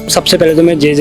सबसे पहले तो मैं जे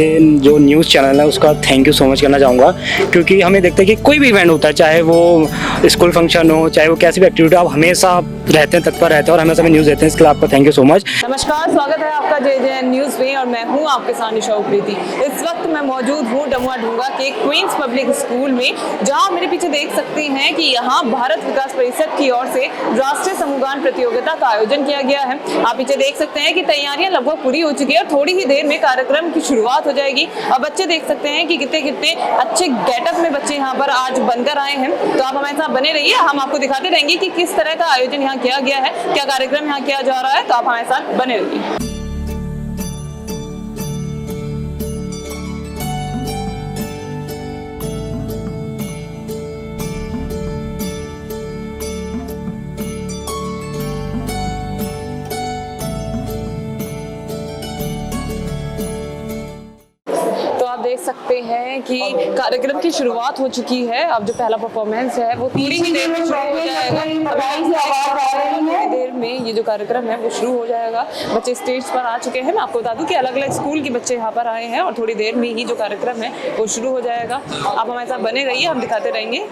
जो न्यूज़ चैनल है उसका थैंक यू सो मच करना चाहूँगा, क्योंकि हमें देखते हैं कि कोई भी इवेंट होता है, चाहे वो स्कूल फंक्शन हो, चाहे वो कैसी भी एक्टिविटी, आप हमेशा रहते हैं, तत्पर रहते हैं और हमेशा हमें न्यूज़ देते हैं। इसके लिए आपका थैंक यू सो मच। नमस्कार, स्वागत है आपका जे न्यूज़ में और मैं हूं आपके साथ निशा उप्रेती। इस वक्त मैं मौजूद हूं डमुआ ढूंगा के क्वींस पब्लिक स्कूल में, जहां मेरे पीछे देख सकते हैं कि यहां भारत विकास परिषद की ओर से राष्ट्रीय समूहगान प्रतियोगिता का आयोजन किया गया है। आप पीछे देख सकते हैं कि तैयारियां लगभग पूरी हो चुकी है और थोड़ी ही देर में कार्यक्रम की शुरुआत हो जाएगी। और बच्चे देख सकते हैं कि कितने अच्छे गेटअप में बच्चे यहाँ पर आज बनकर आए हैं। तो आप हमारे साथ बने रहिए, हम आपको दिखाते रहेंगे कि किस तरह का आयोजन यहाँ किया गया है, क्या कार्यक्रम यहाँ किया जा रहा है। तो आप हमारे साथ बने रहिए। देख सकते हैं कि कार्यक्रम की शुरुआत हो चुकी है। अब जो पहला परफॉर्मेंस है वो थोड़ी ही देर में शुरू हो जाएगा। थोड़ी देर में ये जो कार्यक्रम है वो शुरू हो जाएगा। बच्चे स्टेज पर आ चुके हैं। मैं आपको बता दूं कि अलग अलग स्कूल के बच्चे यहाँ पर आए हैं और थोड़ी देर में ही जो कार्यक्रम है वो शुरू हो जाएगा। आप हमारे साथ बने रहिए, हम दिखाते रहेंगे।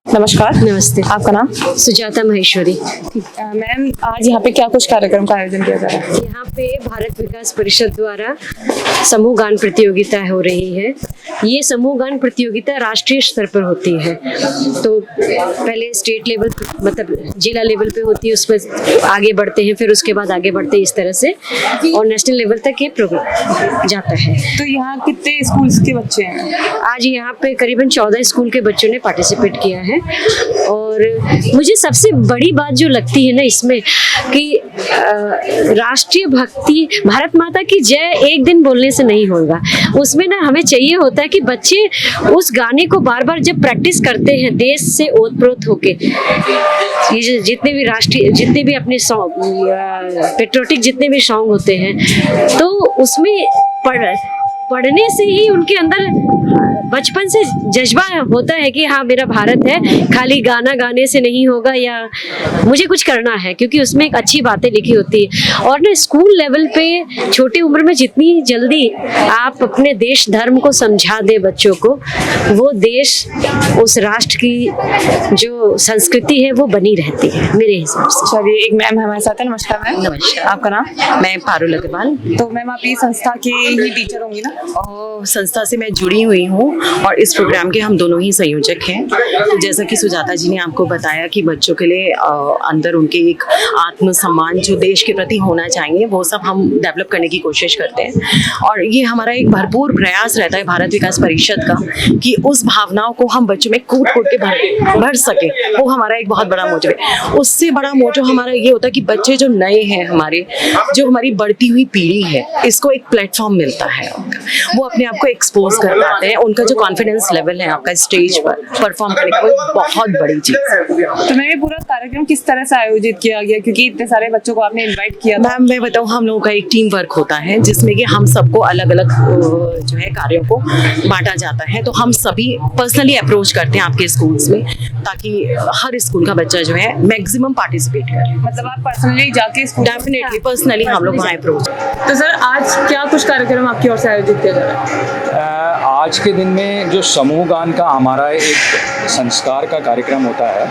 नमस्कार। नमस्ते। आपका नाम? सुजाता महेश्वरी। मैम, आज यहाँ पे क्या कुछ कार्यक्रम का आयोजन किया जा रहा है? यहाँ पे भारत विकास परिषद द्वारा समूह गान प्रतियोगिता हो रही है। ये समूह गान प्रतियोगिता राष्ट्रीय स्तर पर होती है। तो पहले स्टेट लेवल मतलब जिला लेवल पे होती है, उस पर आगे बढ़ते हैं, फिर उसके बाद आगे बढ़ते हैं इस तरह से, और नेशनल लेवल तक ये प्रोग्राम जाता है। तो यहाँ कितने स्कूल्स के बच्चे हैं? आज यहाँ पे करीबन 14 स्कूल के बच्चों ने पार्टिसिपेट किया है। और मुझे सबसे बड़ी बात जो लगती है ना इसमें कि राष्ट्रीय भक्ति, भारत माता की जय एक दिन बोलने से नहीं होगा। उसमें ना हमें चाहिए होता है कि बच्चे उस गाने को बार बार जब प्रैक्टिस करते हैं देश से ओतप्रोत होके, ये जितने भी राष्ट्रीय, जितने भी अपने सॉन्ग पेट्रियोटिक जितने भी सॉन्ग होते हैं, तो उसमें पढ़ने से ही उनके अंदर बचपन से जज्बा होता है कि हाँ मेरा भारत है, खाली गाना गाने से नहीं होगा या मुझे कुछ करना है, क्योंकि उसमें एक अच्छी बातें लिखी होती है। और ना स्कूल लेवल पे छोटी उम्र में जितनी जल्दी आप अपने देश धर्म को समझा दे बच्चों को, वो देश, उस राष्ट्र की जो संस्कृति है वो बनी रहती है मेरे हिसाब से। चलिए, एक मैम हमारे साथ है। नमस्कार मैम। नमस्कार। आपका नाम? मैं पारुल अग्रवाल। तो मैम, आप ये संस्था के ही टीचर होंगी ना? और संस्था से मैं जुड़ी हुई हूँ और इस प्रोग्राम के हम दोनों ही संयोजक हैं। तो जैसा कि सुजाता जी ने आपको बताया कि बच्चों के लिए अंदर उनके एक आत्मसम्मान जो देश के प्रति होना चाहिए, वो सब हम डेवलप करने की कोशिश करते हैं। और ये हमारा एक भरपूर प्रयास रहता है भारत विकास परिषद का कि उस भावनाओं को हम बच्चों में कूट कूट के भर सके। वो हमारा एक बहुत बड़ा मोटिव है। उससे बड़ा मोटिव हमारा ये होता है कि बच्चे जो नए हैं, हमारे जो हमारी बढ़ती हुई पीढ़ी है, इसको एक प्लेटफॉर्म मिलता है। वो अपने आप को एक्सपोज कर पाते हैं। उनका जो कॉन्फिडेंस लेवल है आपका स्टेज पर परफॉर्म करने का, वो बहुत बड़ी चीज़ है। तो मैम ये पूरा कार्यक्रम किस तरह से आयोजित किया गया, क्योंकि इतने सारे बच्चों को आपने इनवाइट किया था? मैम मैं बताऊँ, हम लोगों का एक टीम वर्क होता है जिसमें कि हम सबको अलग अलग जो है कार्यों को बांटा जाता है। तो हम सभी पर्सनली अप्रोच करते हैं आपके स्कूल्स में, ताकि हर स्कूल का बच्चा जो है मैक्सिमम पार्टिसिपेट करे। मतलब आप पर्सनली जाके स्कूल? डेफिनेटली पर्सनली हम लोग वहाँ अप्रोच। तो सर आज क्या कुछ कार्यक्रम आपकी ओर से आयोजित किया जा रहा है? आज के दिन में जो समूह गान का हमारा एक संस्कार का कार्यक्रम होता है,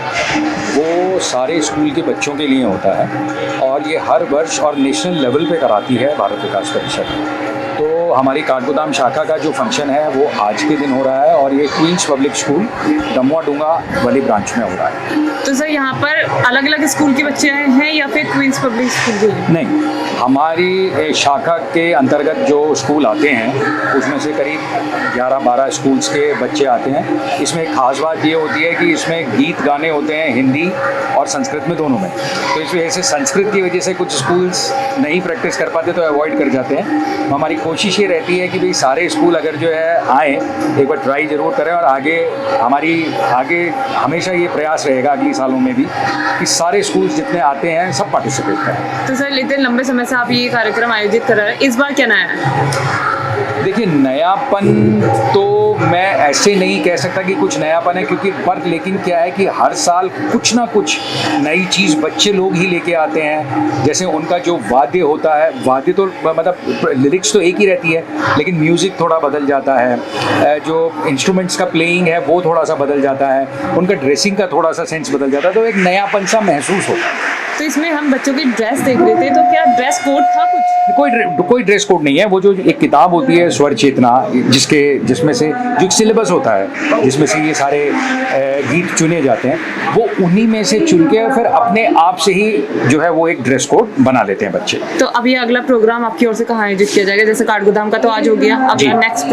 वो सारे स्कूल के बच्चों के लिए होता है और ये हर वर्ष और नेशनल लेवल पे कराती है भारत विकास परिषद। तो हमारी काठगोदाम शाखा का जो फंक्शन है वो आज के दिन हो रहा है और ये क्वींस पब्लिक स्कूल डमुआ डूंगा वाली ब्रांच में हो रहा है। तो सर यहाँ पर अलग अलग स्कूल के बच्चे आए हैं या फिर क्वींस पब्लिक स्कूल के हैं? नहीं, हमारी शाखा के अंतर्गत जो स्कूल आते हैं उसमें से करीब 11-12 स्कूल्स के बच्चे आते हैं। इसमें एक खास बात ये होती है कि इसमें गीत गाने होते हैं हिंदी और संस्कृत में, दोनों में। तो इस वजह से संस्कृत की वजह से कुछ स्कूल्स नहीं प्रैक्टिस कर पाते तो अवॉइड कर जाते हैं। हमारी कोशिश ये रहती है कि भाई सारे स्कूल अगर जो है आए, एक बार ट्राई ज़रूर करें और आगे हमेशा ये प्रयास रहेगा अगले सालों में भी कि सारे स्कूल्स जितने आते हैं सब पार्टिसिपेट करें। तो सर इतने लंबे समय से आप ये कार्यक्रम आयोजित कर रहे हैं, इस बार क्या नया है? देखिए, नयापन तो मैं ऐसे नहीं कह सकता कि कुछ नयापन है, क्योंकि पर लेकिन क्या है कि हर साल कुछ ना कुछ नई चीज़ बच्चे लोग ही लेके आते हैं। जैसे उनका जो वाद्य होता है, वाद्य तो मतलब लिरिक्स तो एक ही रहती है, लेकिन म्यूज़िक थोड़ा बदल जाता है, जो इंस्ट्रूमेंट्स का प्लेइंग है वो थोड़ा सा बदल जाता है, उनका ड्रेसिंग का थोड़ा सा सेंस बदल जाता है, तो एक नयापन सा महसूस होता है। तो इसमें हम बच्चों की ड्रेस देख रहे थे, तो क्या ड्रेस कोड था कुछ? कोई ड्रेस कोड नहीं है। वो जो एक किताब होती है स्वर चेतना, जिसमें से जो एक सिलेबस होता है जिसमें से ये सारे गीत चुने जाते हैं, वो उन्हीं में से चुन के फिर अपने आप से ही जो है वो एक ड्रेस कोड बना लेते हैं बच्चे। तो अभी अगला प्रोग्राम आपकी ओर से कहाँ आयोजित किया जाएगा? जैसे काठगोदाम का तो आज हो गया, जी। अपना नेक्स्ट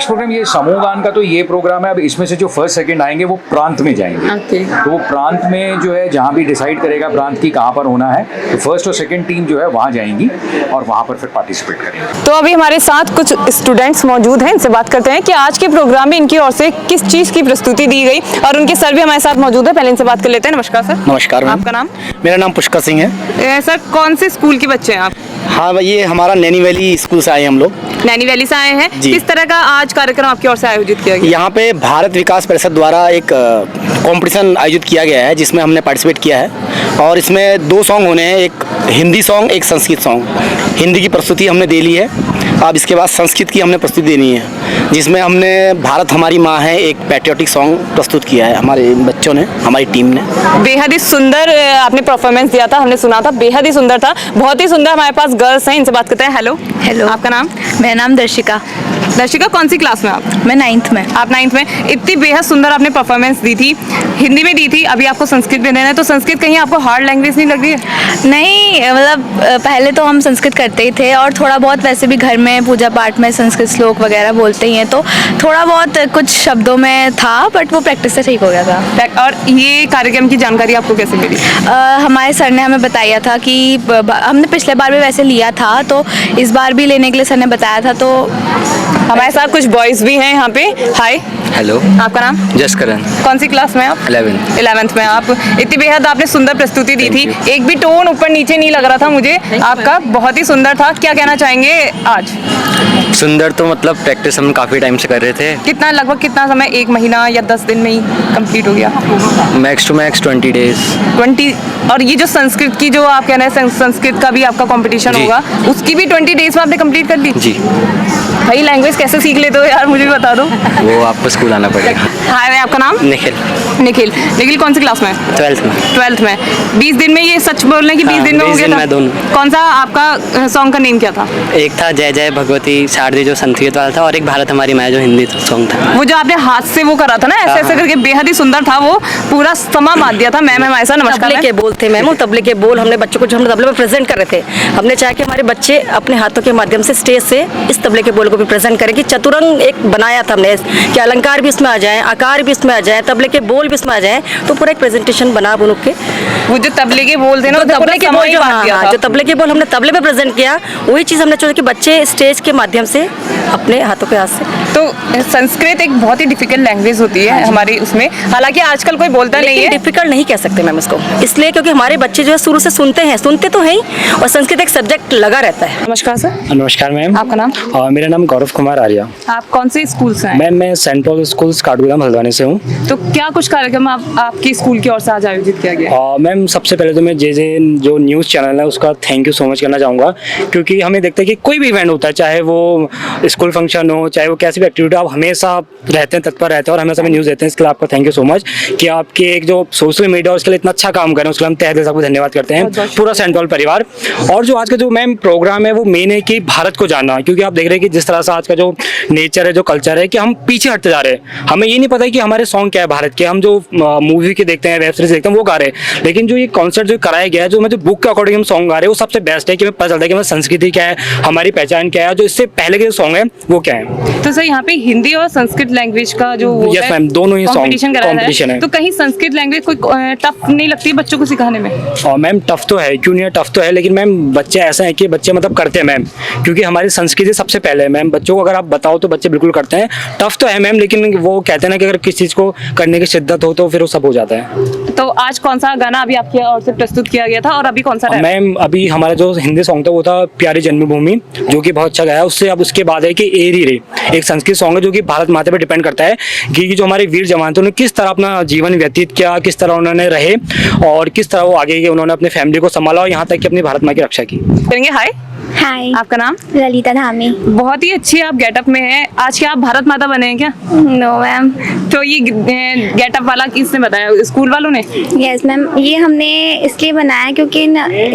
प्रोग्राम? ये समूह गान का तो ये प्रोग्राम है। अब इसमें से जो फर्स्ट सेकंड आएंगे वो प्रांत में जाएंगे। ओके। तो वो प्रांत में जो है जहाँ भी डिसाइड करेगा प्रांत की कहाँ पर होना है, तो फर्स्ट और सेकंड टीम जो है वहाँ जाएंगी और वहाँ पर फिर पार्टिसिपेट करेंगे। तो अभी हमारे साथ कुछ स्टूडेंट्स मौजूद हैं, इनसे बात करते हैं कि आज के प्रोग्राम में इनकी ओर से किस चीज़ की प्रस्तुति दी गई, और उनके सर भी हमारे साथ मौजूद है। पहले इनसे बात कर लेते हैं। नमस्कार सर। नमस्कार मैम। आपका नाम? मेरा नाम पुष्कर सिंह है। सर कौन से स्कूल के बच्चे हैं आप? हाँ भाई, ये हमारा नैनी वैली स्कूल से आए हैं हम लोग। नैनी वैली से आए हैं। जी। किस तरह का आज कार्यक्रम आपकी ओर से आयोजित किया गया? यहाँ पे भारत विकास परिषद द्वारा एक कंपटीशन आयोजित किया गया है जिसमें हमने पार्टिसिपेट किया है, और इसमें 2 सॉन्ग होने हैं, एक हिंदी सॉन्ग, एक संस्कृत सॉन्ग। हिंदी की प्रस्तुति हमने दे ली है, अब इसके बाद संस्कृत की हमने प्रस्तुति देनी है, जिसमें हमने भारत हमारी माँ है एक पैट्रियोटिक सॉन्ग प्रस्तुत किया है हमारे बच्चों ने, हमारी टीम ने। बेहद ही सुंदर आपने परफॉर्मेंस दिया था, हमने सुना था, बेहद ही सुंदर था, बहुत ही सुंदर। हमारे पास गर्ल्स हैं, इनसे बात करते हैं। हेलो। हेलो। आपका नाम? मेरा नाम दर्शिका। दर्शिका, कौन सी क्लास में आप? मैं 9th में। आप 9th में। इतनी बेहद सुंदर आपने परफॉर्मेंस दी थी, हिंदी में दी थी, अभी आपको संस्कृत में देना है, तो संस्कृत कहीं आपको हार्ड लैंग्वेज नहीं लग रही है? नहीं, मतलब पहले तो हम संस्कृत करते ही थे और थोड़ा बहुत वैसे भी घर में पूजा पाठ में संस्कृत श्लोक वगैरह बोलते ही हैं, तो थोड़ा बहुत कुछ शब्दों में था, बट वो प्रैक्टिस से ठीक हो गया था। और ये कार्यक्रम की जानकारी आपको कैसे मिली? हमारे सर ने हमें बताया था कि हमने पिछले बार भी वैसे लिया था, तो इस बार भी लेने के लिए सर ने बताया था। तो हमारे साथ कुछ बॉयज भी हैं यहाँ पे। हाय। हेलो। आपका नाम? जसकरण। कौन सी क्लास में आप? 11th में। आप इतनी बेहद आपने सुंदर प्रस्तुति दी थी, एक भी टोन ऊपर नीचे नहीं लग रहा था मुझे आपका, बहुत ही सुंदर था। क्या कहना चाहेंगे आज? सुंदर तो मतलब प्रैक्टिस हम काफ़ी टाइम से कर रहे थे। कितना, लगभग कितना समय? 1 महीना या 10 दिन में ही कंप्लीट हो गया? Max to max 20 days. 20। और ये जो संस्कृत की जो आप कह रहे हैं, संस्कृत का भी आपका कंपटीशन जी। होगा, उसकी भी 20 डेज में आपने कंप्लीट कर दी? जी। भाई लैंग्वेज कैसे सीख लेते हो यार, मुझे भी बता दो। वो आपको स्कूल आना पड़ेगा। हाय, आपका नाम? निखिल। निखिल कौन सी क्लास में? 12th में। 20 दिन में, ये सच बोल रहे हैं कि 20 दिन में हो 20 गया दिन था? में दोनों। कौन सा आपका सॉन्ग का नेम क्या था? एक था जय जय भगवती शारदी जो संस्कृत वाला था, और एक भारत हमारी माँ जो हिंदी सॉन्ग था। वो जो आपने हाथ से वो करा था ना, ऐसे ऐसे करके, बेहद ही सुंदर था, वो पूरा समा बांध दिया था। मैम हमारे साथ। नमस्कार। तबले के बोल थे मैम, वो तबले के बोल हमने बच्चों को जो हम तबले में प्रेजेंट कर रहे थे, हमने चाहा कि हमारे बच्चे अपने हाथों के माध्यम से स्टेज से इस तबले के बोल को भी प्रेजेंट करें। कि चतुरंग एक बनाया था हमने कि अलंकार उकार भी इसमें आ जाए, आकार भी इसमें आ जाए, तबले के बोल भी इसमें आ जाए, तो पूरा एक प्रेजेंटेशन बना बुन के। वो जो तबले के बोल थे ना, तो तबले के बोल जो जो तबले के बोल हमने तबले पे प्रेजेंट किया, वही चीज़ हमने सोचा कि बच्चे स्टेज के माध्यम से अपने हाथों के हाथ से। तो संस्कृत एक बहुत ही डिफिकल्ट लैंग्वेज होती है हमारी उसमें, हालांकि आजकल कोई बोलता नहीं है। डिफिकल्ट नहीं कह सकते मैम इसको, इसलिए क्योंकि हमारे बच्चे जो है शुरू से सुनते तो हैं ही, और संस्कृत एक सब्जेक्ट लगा रहता है। नमस्कार सर। नमस्कार मैम। आपका नाम? मेरा नाम गौरव कुमार आर्या। आप कौन से स्कूल से हैं? मैम मैं Saint Paul school Kathgodam Haldwani से हूँ। तो क्या कुछ कार्यक्रम आपकी स्कूल की ओर से आज आयोजित किया गया? मैम सबसे पहले तो मैं जे जो न्यूज़ चैनल है उसका थैंक यू सो मच करना चाहूँगा, क्योंकि हमें देखते हैं कि कोई भी इवेंट होता है, चाहे वो स्कूल फंक्शन हो, चाहे वो कैसी भी एक्टिविटी, आप हमेशा रहते हैं, तत्पर रहते हैं और हमेशा हमें न्यूज़ देते हैं। इसके लिए आपका थैंक यू सो मच कि आपके एक जो सोशल मीडिया उसके लिए इतना अच्छा काम करें, उसके लिए हम तहे दिल से आपको धन्यवाद करते हैं, पूरा सेंट पॉल परिवार। और जो आज का जो मैम प्रोग्राम है वो मेन है कि भारत को जानना, क्योंकि आप देख रहे हैं कि जिस तरह से आज का जो नेचर है, जो कल्चर है, कि हम पीछे हटते जा रहे हैं। हमें ये नहीं पता कि हमारे सॉन्ग क्या है भारत के, हम जो मूवी के देखते हैं, वेब सीरीज देखते हैं, वो गा रहे हैं, लेकिन जो ये कॉन्सर्ट जो कराया गया है, जो जो बुक के अकॉर्डिंग हम सॉन्ग गा रहे हैं, वो सबसे बेस्ट है कि हमें पता चलता है कि हमारी संस्कृति क्या है, हमारी पहचान क्या है, जो इससे पहले के जो सॉन्ग है वो क्या है। तो सर यहाँ पे हिंदी और संस्कृत लैंग्वेज का जो यस मैम, दोनों ही कॉम्पिटिशन है, तो कहीं संस्कृत लैंग्वेज कोई टफ नहीं लगती है बच्चों को सिखाने में? और मैम टफ तो है, क्यों नहीं है, टफ तो है, लेकिन मैम बच्चे ऐसा है कि बच्चे मतलब करते हैं मैम, क्योंकि हमारी संस्कृति सबसे पहले है मैम। बच्चों को अगर आप बताओ तो बच्चे बिल्कुल करते हैं। टफ तो है मैम, लेकिन वो कहते हैं ना कि अगर किसी चीज़ को करने की शिद्दत हो तो फिर वो सब हो जाता है। तो आज कौन सा गाना अभी आपकी ओर से प्रस्तुत किया गया था और अभी कौन सा? मैम अभी हमारा जो हिंदी सॉन्ग था वो था प्यारी जन्मभूमि, जो कि बहुत अच्छा गाया। उससे अब उसके बाद है कि एरी रे, एक संस्कृत सॉन्ग है जो कि भारत माता पे डिपेंड करता है कि जो हमारे वीर जवान थे उन्होंने किस तरह अपना जीवन व्यतीत किया, किस तरह उन्होंने रहे और किस तरह वो आगे उन्होंने अपने फैमिली को संभाला और यहाँ तक कि अपनी भारत माँ की रक्षा की। करेंगे। हाय, हाय, आपका नाम? ललिता धामी। बहुत ही अच्छी आप गेटअप में हैं। आज क्या आप भारत माता बने हैं क्या? No ma'am. तो ये गेटअप वाला किसने बताया, स्कूल वालों ने? यस मैम, ये हमने इसलिए बनाया क्योंकि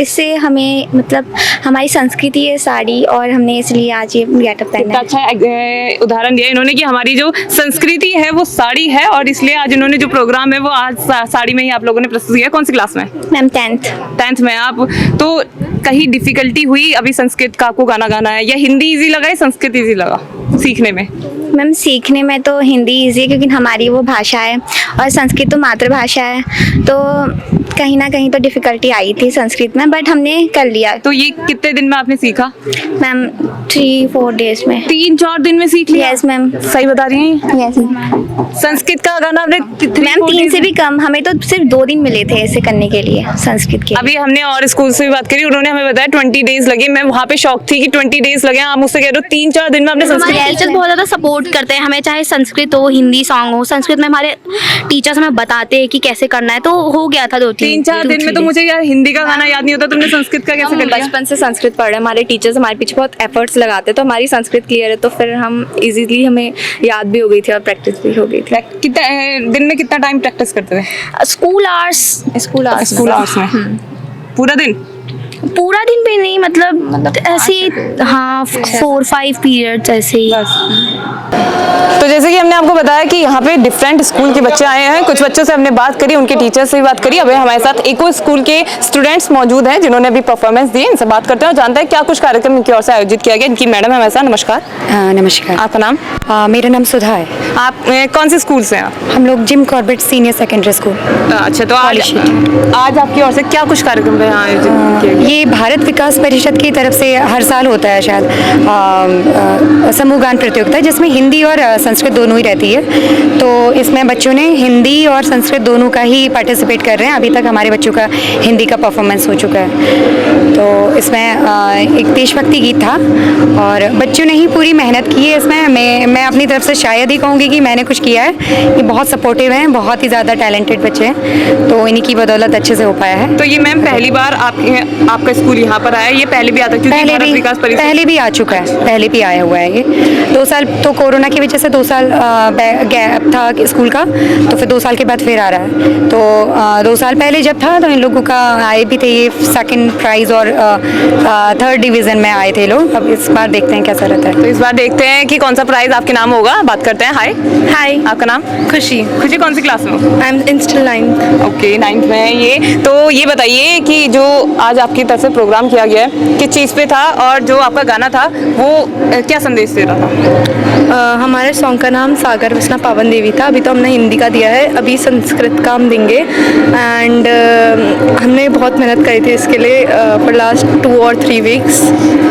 इससे हमें मतलब हमारी संस्कृति है साड़ी, और हमने इसलिए आज ये गेटअप पहना है। अच्छा उदाहरण दिया इन्होंने कि हमारी जो संस्कृति है वो साड़ी है, और इसलिए आज इन्होंने जो प्रोग्राम है वो आज साड़ी में ही आप लोगों ने प्रस्तुत किया। कौन सी क्लास में? मैम 10th में आप। तो कहीं डिफिकल्टी हुई अभी संस्कृत का आपको गाना गाना है, या हिंदी इजी लगा या संस्कृत इजी लगा सीखने में? मैम सीखने में तो हिंदी ईजी है क्योंकि हमारी वो भाषा है, और संस्कृत तो मातृभाषा है, तो कहीं ना कहीं तो डिफिकल्टी आई थी संस्कृत में, बट हमने कर लिया। तो ये कितने दिन में आपने सीखा? मैम 3-4 डेज में। 3-4 दिन में सीख लिया? Yes ma'am. सही बता रही हैं? Yes ma'am. संस्कृत का गाना आपने मैम 3 से भी कम, हमें तो सिर्फ 2 दिन मिले थे ऐसे करने के लिए संस्कृत के। अभी हमने और स्कूल से भी बात करी, उन्होंने हमें बताया 20 डेज लगे। मैं वहाँ पे शॉक थी कि 20 डेज लगे, आप मुझसे कह रहे हो 3-4 दिन में आपने संस्कृत। हमारे टीचर्स बहुत ज़्यादा सपोर्ट करते हैं हमें, चाहे संस्कृत हो, हिंदी सॉन्ग हो। संस्कृत में हमारे टीचर्स हमें बताते हैं कि कैसे करना है, तो हो गया था 2-3-4 दिन में। तो मुझे यार हिंदी का गाना याद नहीं होता, तुमने संस्कृत का कैसे कर लिया? बचपन से संस्कृत पढ़ रहे हैं, हमारे टीचर्स हमारे पीछे बहुत एफर्ट्स लगाते हैं, तो हमारी संस्कृत क्लियर है, तो फिर हम इजीली हमें याद भी हो गई थी और प्रैक्टिस भी हो गई थी। दिन में कितना टाइम प्रैक्टिस करते थे? स्कूल आवर्स में पूरा दिन? पूरा दिन भी नहीं, मतलब ऐसे हाँ 4-5 पीरियड्स ऐसे ही। तो जैसे कि हमने आपको बताया कि यहाँ पे डिफरेंट स्कूल के बच्चे आए हैं, कुछ बच्चों से हमने बात करी, उनके टीचर से भी बात करी। अभी हमारे साथ एक और स्कूल के स्टूडेंट्स मौजूद हैं जिन्होंने अभी परफॉर्मेंस दी। इनसे बात करते हैं और जानते हैं क्या कुछ कार्यक्रम इनकी ओर से आयोजित किया गया। इनकी मैडम है हमारे साथ। नमस्कार। नमस्कार। आपका नाम? मेरा नाम सुधा है। आप कौन से स्कूल से हैं? हम लोग Jim Corbett senior secondary school. अच्छा, तो आज आपकी ओर से क्या कुछ कार्यक्रम आयोजित किया गया? ये भारत विकास परिषद की तरफ से हर साल होता है शायद समूह गान प्रतियोगिता, जिसमें हिंदी और संस्कृत दोनों ही रहती है। तो इसमें बच्चों ने हिंदी और संस्कृत दोनों का ही पार्टिसिपेट कर रहे हैं। अभी तक हमारे बच्चों का हिंदी का परफॉर्मेंस हो चुका है। तो इसमें एक देशभक्ति गीत था और बच्चों ने ही पूरी मेहनत की है इसमें। मैं अपनी तरफ से शायद ही कहूँगी कि मैंने कुछ किया है। ये बहुत सपोर्टिव हैं, बहुत ही ज़्यादा टैलेंटेड बच्चे हैं, तो इन्हीं की बदौलत अच्छे से हो पाया है। तो ये मैम पहली बार आपका स्कूल यहाँ पर आया, ये पहले भी आता है? पहले भी आ चुका है, पहले भी आया हुआ है। ये 2 साल तो कोरोना की वजह से 2 साल गैप था स्कूल का, तो फिर 2 साल के बाद फिर आ रहा है। तो 2 साल पहले जब था तो इन लोगों का आए भी थे, ये 2nd प्राइज और 3rd डिवीजन में आए थे लोग। अब इस बार देखते हैं कैसा रहता है। तो इस बार देखते हैं कि कौन सा प्राइज आपके नाम होगा। बात करते हैं। हाय, आपका नाम? खुशी। खुशी कौन सी क्लास में? I am still 9th। Okay, 9th में है ये। तो ये बताइए कि जो आज आपकी तरफ से प्रोग्राम किया गया है, किस चीज़ पे था और जो आपका गाना था वो क्या संदेश दे रहा था? हमारे सॉन्ग का नाम सागर वसना पावन देवी था। अभी तो हमने हिंदी का दिया है, अभी संस्कृत का हम देंगे। एंड हमने बहुत मेहनत करी थी इसके लिए फॉर लास्ट 2 और 3 वीक्स,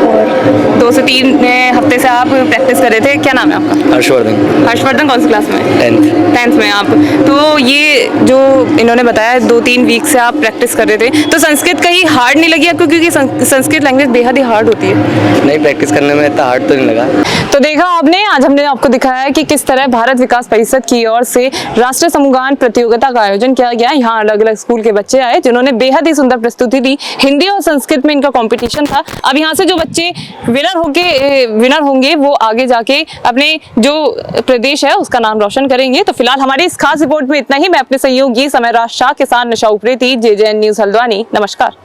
और 2 से 3 हफ्ते से आप प्रैक्टिस कर रहे थे। क्या नाम है आपका? हर्षवर्धन। हर्षवर्धन, कौन सी क्लास में? 10th। में आप। तो ये जो इन्होंने बताया 2-3 वीक से आप प्रैक्टिस कर रहे थे, तो संस्कृत कहीं हार्ड नहीं लगी आपको? क्योंकि संस्कृत लैंग्वेज बेहद ही हार्ड होती है। नहीं, प्रैक्टिस करने में इतना हार्ड तो नहीं लगा। तो देखा आपने, आज हमने आपको दिखाया है कि किस तरह भारत विकास परिषद की ओर से राष्ट्रीय समूहगान प्रतियोगिता का आयोजन किया गया। यहाँ अलग अलग स्कूल के बच्चे आए जिन्होंने बेहद ही सुंदर प्रस्तुति दी। हिंदी और संस्कृत में इनका कंपटीशन था। अब यहाँ से जो बच्चे विनर होंगे वो आगे जाके अपने जो प्रदेश है उसका नाम रोशन करेंगे। तो फिलहाल हमारी इस खास रिपोर्ट में इतना ही। मैं अपने सहयोगी समय राज शाह के साथ निशा उप्रेती, JJN न्यूज़ हल्द्वानी। नमस्कार।